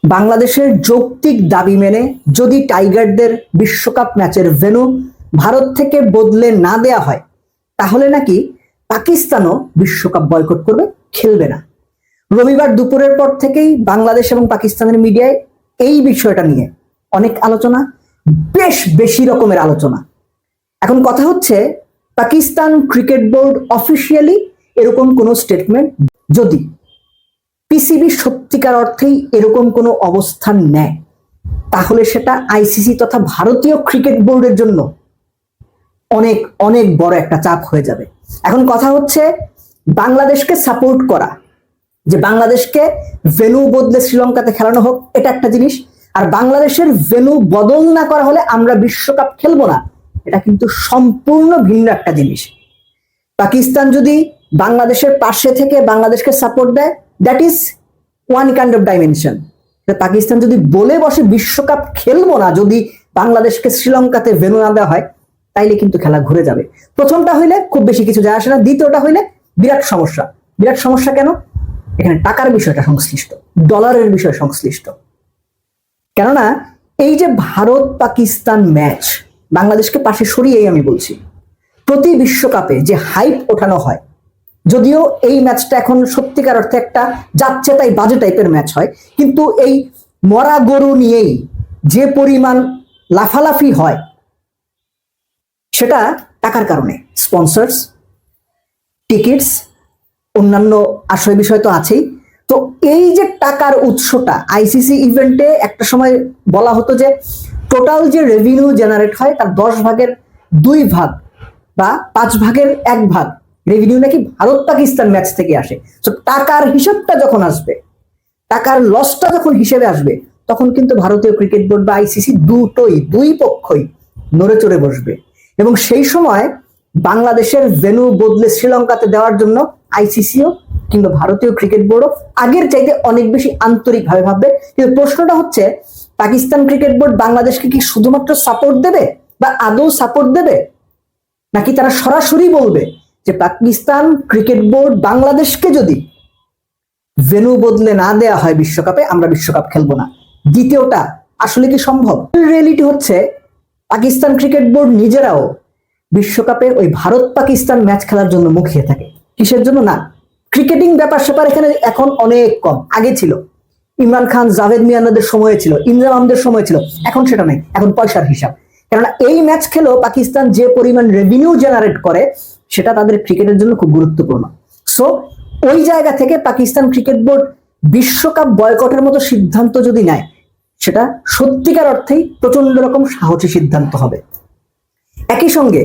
বাংলাদেশের যৌক্তিক দাবি মেনে যদি টাইগারদের বিশ্বকাপ ম্যাচের ভেন্যু ভারত থেকে বদলে না দেয়া হয়, তাহলে নাকি পাকিস্তানও বিশ্বকাপ বয়কট করবে, খেলবে না। রবিবার দুপুরের পর থেকেই বাংলাদেশ এবং পাকিস্তানের মিডিয়ায় এই বিষয়টা নিয়ে অনেক আলোচনা, বেশ বেশি রকমের আলোচনা। এখন কথা হচ্ছে, পাকিস্তান ক্রিকেট বোর্ড অফিসিয়ালি এরকম কোনো স্টেটমেন্ট যদি পিসিবি সত্যিকার অর্থেই এরকম কোনো অবস্থান নেয়, তাহলে সেটা আইসিসি তথা ভারতীয় ক্রিকেট বোর্ডের জন্য অনেক অনেক বড় একটা চাপ হয়ে যাবে। এখন কথা হচ্ছে, বাংলাদেশকে সাপোর্ট করা, যে বাংলাদেশকে ভেন্যু বদলে শ্রীলঙ্কাতে খেলানো হোক, এটা একটা জিনিস। আর বাংলাদেশের ভেন্যু বদল না করা হলে আমরা বিশ্বকাপ খেলবো না, এটা কিন্তু সম্পূর্ণ ভিন্ন একটা জিনিস। পাকিস্তান যদি বাংলাদেশের পাশে থেকে বাংলাদেশকে সাপোর্ট দেয়, that is one kind of dimension. Pakistan যদি বলে বসে বিশ্বকাপ খেলবো না যদি বাংলাদেশকে শ্রীলঙ্কাতে ভেন্যু না দেওয়া হয়, তাইলে কিন্তু খেলা ঘুরে যাবে। প্রথমটা হইলে খুব বেশি কিছু যায় আসে না, দ্বিতীয়টা হইলে বিরাট সমস্যা। বিরাট সমস্যা কেন? এখানে টাকার বিষয়টা সংশ্লিষ্ট, ডলারের বিষয় সংশ্লিষ্ট। কেননা এই যে ভারত পাকিস্তান ম্যাচ, বাংলাদেশকে পাশে সরিয়েই আমি বলছি, প্রতি বিশ্বকাপে যে হাইপ ওঠানো হয়, যদিও এই ম্যাচটা এখন সত্যিকার অর্থে একটা যাচ্ছে তাই বাজে টাইপের ম্যাচ হয়, কিন্তু এই মরা গরু নিয়েই যে পরিমাণ লাফালাফি হয়, সেটা টাকার কারণে। স্পন্সর্স, টিকিটস, অন্যান্য আশ্রয় বিষয় তো আছেই। তো এই যে টাকার উৎসটা, আইসিসি ইভেন্টে একটা সময় বলা হতো যে টোটাল যে রেভিনিউ জেনারেট হয় তার 10 ভাগের 2 ভাগ বা 5 ভাগের 1 ভাগ রেভিনিউ নাকি ভারত পাকিস্তান ম্যাচ থেকে আসে। তো টাকার হিসাবটা যখন আসবে, টাকার লসটা যখন হিসেবে আসবে, তখন কিন্তু ভারতীয় ক্রিকেট বোর্ড বা আইসিসি দুই পক্ষই নড়ে চড়ে বসবে। এবং সেই সময় বাংলাদেশের ভেন্যু বদলে শ্রীলঙ্কাতে দেওয়ার জন্য আইসিসিও কিংবা ভারতীয় ক্রিকেট বোর্ডও আগের চাইতে অনেক বেশি আন্তরিকভাবে ভাববে। কিন্তু প্রশ্নটা হচ্ছে, পাকিস্তান ক্রিকেট বোর্ড বাংলাদেশকে কি শুধুমাত্র সাপোর্ট দেবে বা আদৌ সাপোর্ট দেবে, নাকি তারা সরাসরি বলবে যে পাকিস্তান ক্রিকেট বোর্ড বাংলাদেশকে যদি ভেন্যু বদলে না দেয়া হয় বিশ্বকাপে, আমরা বিশ্বকাপ খেলবো না। দ্বিতীয়টা আসলে কি সম্ভব? রিয়েলিটি হচ্ছে, পাকিস্তান ক্রিকেট বোর্ড নিজেরাও বিশ্বকাপে ওই ভারত পাকিস্তান ম্যাচ খেলার জন্য মুখিয়ে থাকে। কিসের জন্য? না, ক্রিকেটিং ব্যাপার স্যাপার এখানে এখন অনেক কম। আগে ছিল, ইমরান খান, জাভেদ মিয়ানদের সময় ছিল, ইমরান আহমদের সময় ছিল, এখন সেটা নেই। এখন পয়সার হিসাব। কেননা এই ম্যাচ খেলেও পাকিস্তান যে পরিমাণ রেভিনিউ জেনারেট করে, সেটা তাদের ক্রিকেটের জন্য খুব গুরুত্বপূর্ণ। সো ওই জায়গা থেকে পাকিস্তান ক্রিকেট বোর্ড বিশ্বকাপ বয়কটের মতো সিদ্ধান্ত যদি নেয়, সেটা সত্যিকার অর্থেই প্রচন্ড রকম সাহসী সিদ্ধান্ত হবে। একই সঙ্গে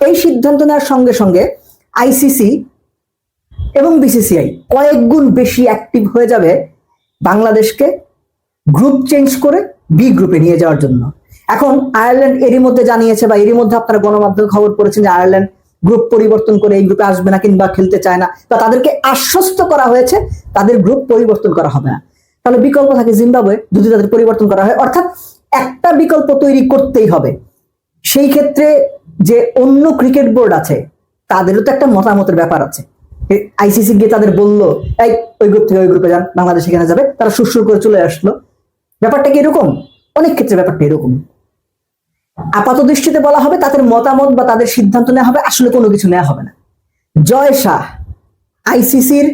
এই সিদ্ধান্ত নেওয়ার সঙ্গে সঙ্গে আইসিসি এবং বিসিসিআই কয়েক গুণ বেশি অ্যাক্টিভ হয়ে যাবে বাংলাদেশকে গ্রুপ চেঞ্জ করে বি গ্রুপে নিয়ে যাওয়ার জন্য। এখন আয়ারল্যান্ড এরই মধ্যে জানিয়েছে, বা এরই মধ্যে আপনারা গণমাধ্যমে খবর পড়েছেন যে আয়ারল্যান্ড গ্রুপ পরিবর্তন করে এই গ্রুপে আসবে না কিংবা খেলতে চায় না, বা তাদেরকে আশ্বস্ত করা হয়েছে তাদের গ্রুপ পরিবর্তন করা হবে না। তাহলে বিকল্প থাকে জিম্বাবুয়ে, যদি তাদের পরিবর্তন করা হয়, অর্থাৎ একটা বিকল্প তৈরি করতেই হবে। সেই ক্ষেত্রে যে অন্য ক্রিকেট বোর্ড আছে, তাদেরও তো একটা মতামতের ব্যাপার আছে। আইসিসি গিয়ে তাদের বললো, এই ওই গ্রুপ থেকে ওই গ্রুপে যান, বাংলাদেশ এখানে যাবে, তারা সুরসুর করে চলে আসলো। ব্যাপারটা কি এরকম? অনেক ক্ষেত্রে ব্যাপারটা এরকম। আপাত দৃষ্টিতে বলা হবে তাদের মতামত বা তাদের সিদ্ধান্ত নেওয়া হবে, আসলে কোনো কিছু নেওয়া হবে না। জয় শাহ, আইসিসির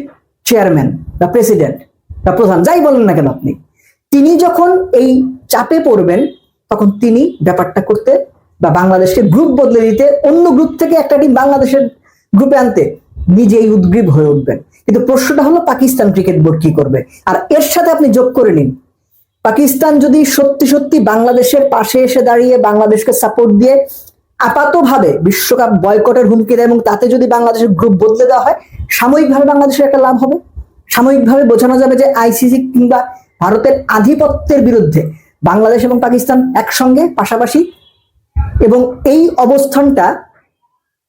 চেয়ারম্যান বা প্রেসিডেন্ট বা প্রধান, যাই বলেন না কেন আপনি, তিনি যখন এই চাপে পড়বেন, তখন তিনি ব্যাপারটা করতে বা বাংলাদেশকে গ্রুপ বদলে দিতে, অন্য গ্রুপ থেকে একটা টিম বাংলাদেশের গ্রুপে আনতে নিজেই উদ্গ্রীব হয়ে উঠবেন। কিন্তু প্রশ্নটা হলো, পাকিস্তান ক্রিকেট বোর্ড কি করবে? আর এর সাথে আপনি যোগ করে নিন, পাকিস্তান যদি সত্যি সত্যি বাংলাদেশের পাশে এসে দাঁড়িয়ে বাংলাদেশকে সাপোর্ট দিয়ে আপাতভাবে বিশ্বকাপ বয়কটের হুমকি দেয়, এবং তাতে যদি বাংলাদেশের গ্রুপ বদলে দেওয়া হয়, সাময়িকভাবে বাংলাদেশের একটা লাভ হবে। সাময়িকভাবে বোঝানো যাবে যে আইসিসি কিংবা ভারতের আধিপত্যের বিরুদ্ধে বাংলাদেশ এবং পাকিস্তান একসঙ্গে পাশাপাশি। এবং এই অবস্থানটা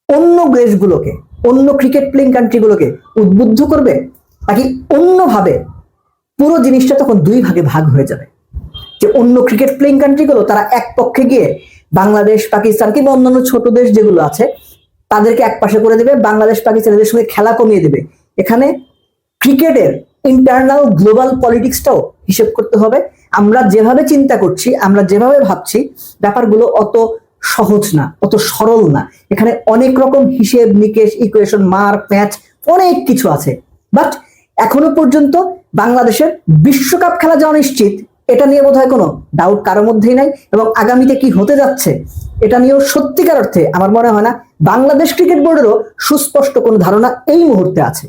অন্য দেশগুলোকে, অন্য ক্রিকেট প্লেইং কান্ট্রিগুলোকে উদ্বুদ্ধ করবে, নাকি অন্যভাবে পুরো জিনিসটা তখন 2 ভাগে ভাগ হয়ে যাবে। যে অন্য ক্রিকেট প্লেইং কান্ট্রিগুলো তারা এক পক্ষে গিয়ে বাংলাদেশ, পাকিস্তান কিংবা অন্যান্য ছোট দেশ যেগুলো আছে তাদেরকে এক পাশে করে দেবে, বাংলাদেশ পাকিস্তানের সঙ্গে খেলা কমিয়ে দেবে। এখানে ক্রিকেটের ইন্টারনাল গ্লোবাল পলিটিক্সটাও হিসেব করতে হবে। আমরা যেভাবে চিন্তা করছি, আমরা যেভাবে ভাবছি, ব্যাপারগুলো অত সহজ না, অত সরল না। এখানে অনেক রকম হিসেব নিকেশ, ইকুয়েশন, মার্ক, ম্যাচ, অনেক কিছু আছে। বাট এখনো পর্যন্ত বাংলাদেশের বিশ্বকাপ খেলা যাওয়া নিশ্চিত, এটা নিয়ে বোধহয় কোনো ডাউট কারোর মধ্যেই নাই। এবং আগামীতে কি হতে যাচ্ছে এটা নিয়েও সত্যিকার অর্থে আমার মনে হয় না বাংলাদেশ ক্রিকেট বোর্ডেরও সুস্পষ্ট কোনো ধারণা এই মুহূর্তে আছে।